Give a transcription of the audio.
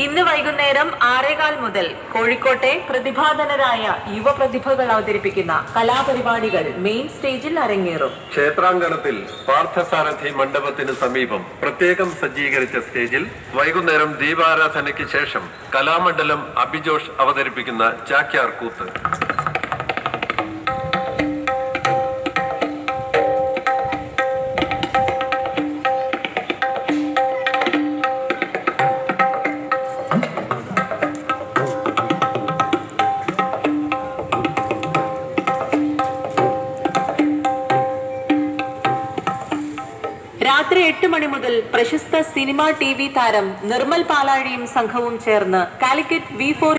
ഇന്ന് വൈകുന്നേരം 6:15 മുതൽ കോഴിക്കോട്ടെ പ്രതിഭാധനരായ യുവപ്രതിഭകൾ അവതരിപ്പിക്കുന്ന കലാപരിപാടികൾ മെയിൻ സ്റ്റേജിൽ അരങ്ങേറും. ക്ഷേത്രാങ്കണത്തിൽ പാർത്ഥസാരഥി മണ്ഡപത്തിന് സമീപം പ്രത്യേകം സജ്ജീകരിച്ച സ്റ്റേജിൽ വൈകുന്നേരം ദീപാരാധനയ്ക്ക് ശേഷം കലാമണ്ഡലം അഭിജോഷ് അവതരിപ്പിക്കുന്ന ചാക്യാർ കൂത്ത്. രാത്രി 8 മണി മുതൽ പ്രശസ്ത സിനിമ TV താരം നിർമ്മൽ പാലാഴിയും സംഘവും ചേർന്ന് കാലിക്കറ്റ് V4